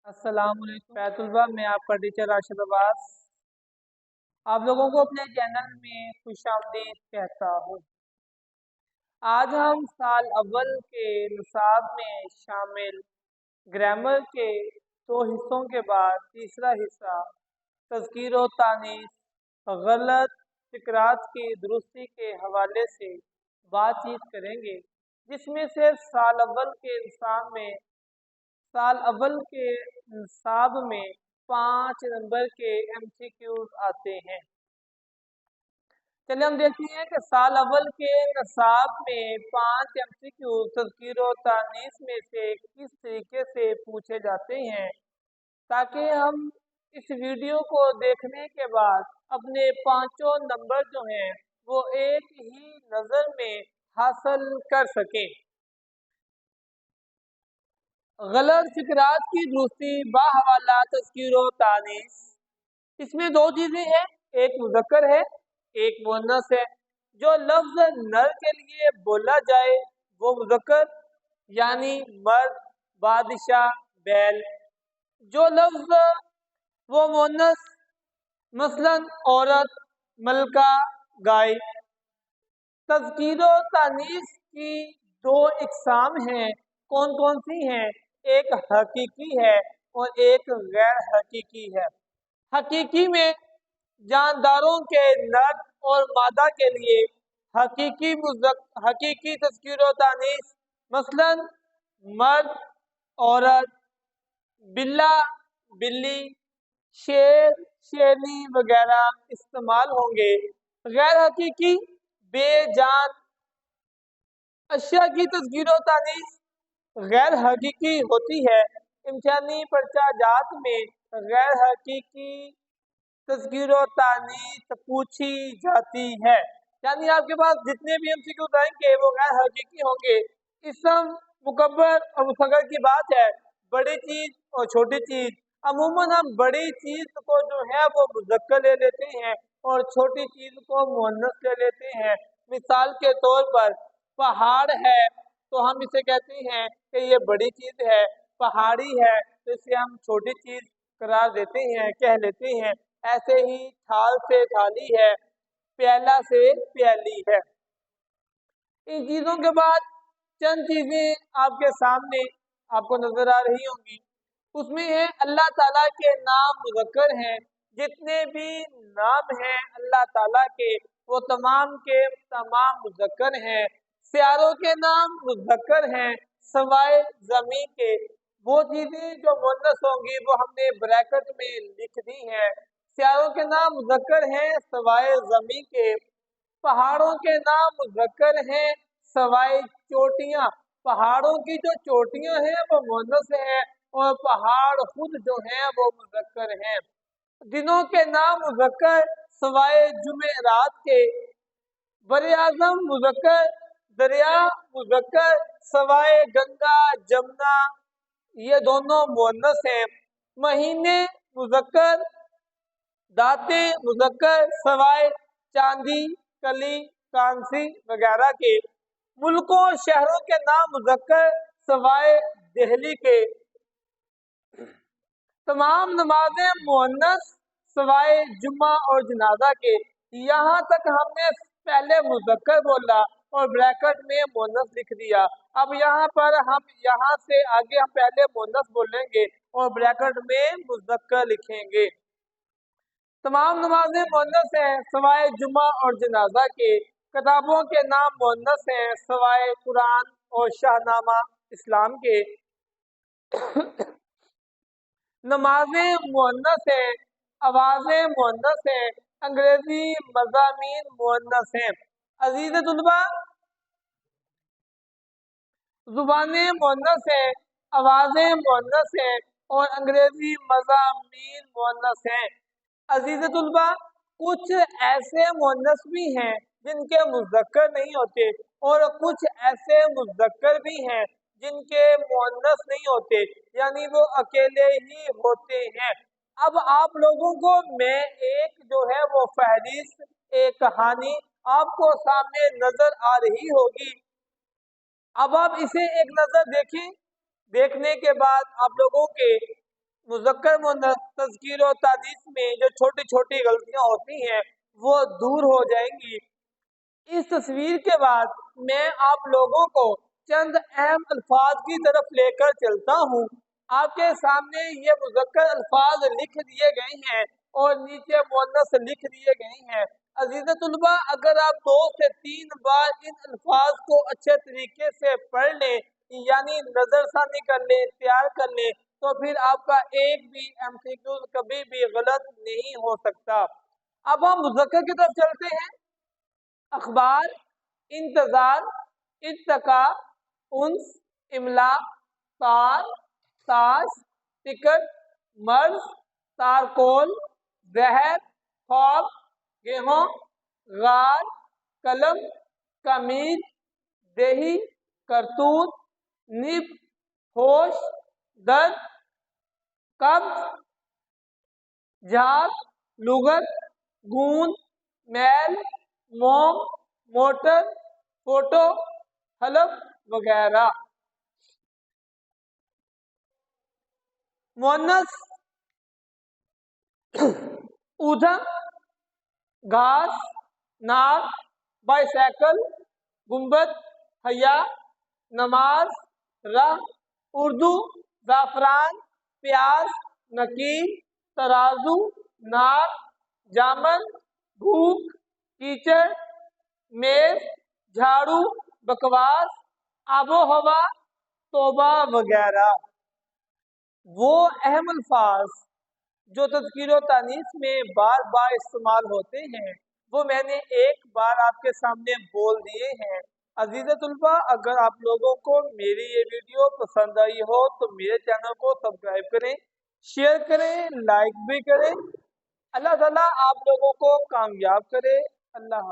अस्सलाम वालेकुम बैतुल्बा, मैं आपका टीचर राशिद अब्बास आप लोगों को अपने चैनल में खुशामदीद कहता हूँ। आज हम साल अव्वल के निसाब में शामिल ग्रामर के दो हिस्सों के बाद तीसरा हिस्सा तज़कीर व तानीस गलत फ़िक्रात की दुरुस्ती के हवाले से बातचीत करेंगे, जिसमें से साल अव्वल के निसाब में 5 नंबर के MCQs आते हैं। चलिए हम देखते हैं कि साल अव्वल के निसाब में 5 MCQ तज़कीर व तानीस में से किस तरीके से पूछे जाते हैं, ताकि हम इस वीडियो को देखने के बाद अपने 5 नंबर जो हैं वो एक ही नज़र में हासिल कर सकें। गलत फिक्रात की दुरुस्ती बाहवाला तज़कीर व तानीस, इसमें दो चीज़ें हैं, एक मुज़क्कर है एक मुअन्नस है। जो लफ्ज़ नर के लिए बोला जाए वो मुज़क्कर यानी मर्द, बादशाह, बैल। जो लफ्ज़ वो मुअन्नस मसलन औरत, मलका, गाय। तज़कीर व तानीस की दो इक़साम हैं, कौन कौन सी हैं? एक हकीकी है और एक गैर हकीकी है। हकीकी में जानदारों के नर और मादा के लिए हकीकी तज़कीर व तानीस मसलन मर्द, औरत, बिल्ला, बिल्ली, शेर, शेरनी वगैरह इस्तेमाल होंगे। गैर हकीकी बेजान अशिया की तज़कीर व तानीस गैर हकीकी होती है। इम्तिहानी पर्चा जात में गैर हकीकी तज़कीर व तानीस पूछी जाती है, यानी आपके पास जितने भी MCQ आएंगे वो गैर हकीकी होंगे। इसम, मुकब्बर और मुसग्गर की बात है, बड़ी चीज़ और छोटी चीज़। अमूमन हम बड़ी चीज़ को जो है वो मुज़क्कर ले लेते हैं और छोटी चीज़ को मुअन्नस ले लेते हैं। मिसाल के तौर पर पहाड़ है तो हम इसे कहते हैं कि ये बड़ी चीज़ है, पहाड़ी है तो इसे हम छोटी चीज़ करार देते हैं, कह लेते हैं। ऐसे ही थाल से थाली है, प्याला से प्याली है। इन चीज़ों के बाद चंद चीज़ें आपके सामने आपको नजर आ रही होंगी, उसमें है अल्लाह ताला के नाम मुज़क्कर हैं। जितने भी नाम हैं अल्लाह ताला के वो तमाम के तमाम मुज़क्कर हैं। सियारों के नाम मुज़क्कर हैं सवाए ज़मी के। वो चीज़ें जो मुअन्नस होंगी वो हमने ब्रैकेट में लिख दी हैं। सियारों के नाम मुज़क्कर हैं सवाए ज़मी के। पहाड़ों के नाम मुज़क्कर हैं सवाए चोटियाँ। पहाड़ों की जो चोटियाँ हैं वो मुअन्नस हैं और पहाड़ खुद जो हैं वो मुज़क्कर हैं। दिनों के नाम मुज़क्कर सवाए जुमेरात के। बरे आज़म मुज़क्कर, दरिया मुज़क्कर सवाए गंगा, जमुना, ये दोनों मुअन्नस हैं। महीने मुज़क्कर, दाते मुज़क्कर सवाए चांदी, कली, कांसी वगैरह के। मुल्कों शहरों के नाम मुज़क्कर सवाए दिल्ली के। तमाम नमाजें मुअन्नस सवाए जुम्मा और जनाजा के। यहाँ तक हमने पहले मुज़क्कर बोला और ब्रैकेट में मुअन्नस लिख दिया। अब यहाँ पर हम यहाँ से आगे हम पहले मुअन्नस बोलेंगे और ब्रैकेट में मुज़क्कर लिखेंगे। तमाम नमाजें मुअन्नस हैं सवाए जुम्मा और जनाजा के। किताबों के नाम मुअन्नस हैं सवाए कुरान और शाहनामा इस्लाम के। नमाजें मुअन्नस हैं, आवाज़ें मुअन्नस हैं, अंग्रेजी मज़ामीन मुअन्नस हैं। अज़ीज़ तुलबा, ज़ुबानें मुअन्नस हैं, आवाज़ें मुअन्नस हैं और अंग्रेजी मज़ामीन मुअन्नस हैं। अज़ीज़ तुलबा, कुछ ऐसे मुअन्नस भी हैं जिनके मुज़क्कर नहीं होते और कुछ ऐसे मुज़क्कर भी हैं जिनके मुअन्नस नहीं होते, यानी वो अकेले ही होते हैं। अब आप लोगों को मैं एक जो है वो फहरिस्त, एक कहानी आपको सामने नजर आ रही होगी। अब आप इसे एक नजर देखें, देखने के बाद आप लोगों के मुज़क्कर मुअन्नस तज़कीर और तानीस में जो छोटी छोटी गलतियां होती हैं वो दूर हो जाएंगी। इस तस्वीर के बाद मैं आप लोगों को चंद अहम अल्फाज की तरफ लेकर चलता हूँ। आपके सामने ये मुज़क्कर अल्फाज लिख दिए गए हैं और नीचे मुअन्नस लिख दिए गए हैं। अज़ीज़ तुलबा, अगर आप 2 से 3 बार इन अल्फाज को अच्छे तरीके से पढ़ लें, यानी नज़रसानी कर लें, तैयार कर लें, तो फिर आपका एक भी एमसीक्यू कभी भी गलत नहीं हो सकता। अब हम मुज़क्कर की तरफ चलते हैं। अखबार, इंतजार, इत्तका, उन्स, इमला, तार, ताश, टिकट, मर्ज, तारकोल, जहर, खौफ, गेहूं, गार, कलम, कमीज, देही, करतूत, निब, होश, दर्द, कब्ज, झाग, लुगत, गूंद, मैल, मोम, मोटर, फोटो, हलफ वगैरह। मुअन्नस, ऊधम, घास, नाक, बाइसाइकिल, गुंबद, हया, नमाज, राह, उर्दू, जाफरान, प्याज, नकील, तराजू, नाक, जामन, भूख, कीचड़, मेज, झाड़ू, बकवास, आबो हवा, तौबा वगैरह। वो अहम अल्फाज जो तज़कीर व तानीस में बार बार इस्तेमाल होते हैं वो मैंने एक बार आपके सामने बोल दिए हैं। अज़ीज़ तुल्बा, अगर आप लोगों को मेरी ये वीडियो पसंद आई हो तो मेरे चैनल को सब्सक्राइब करें, शेयर करें, लाइक भी करें। अल्लाह ताला आप लोगों को कामयाब करे। अल्लाह।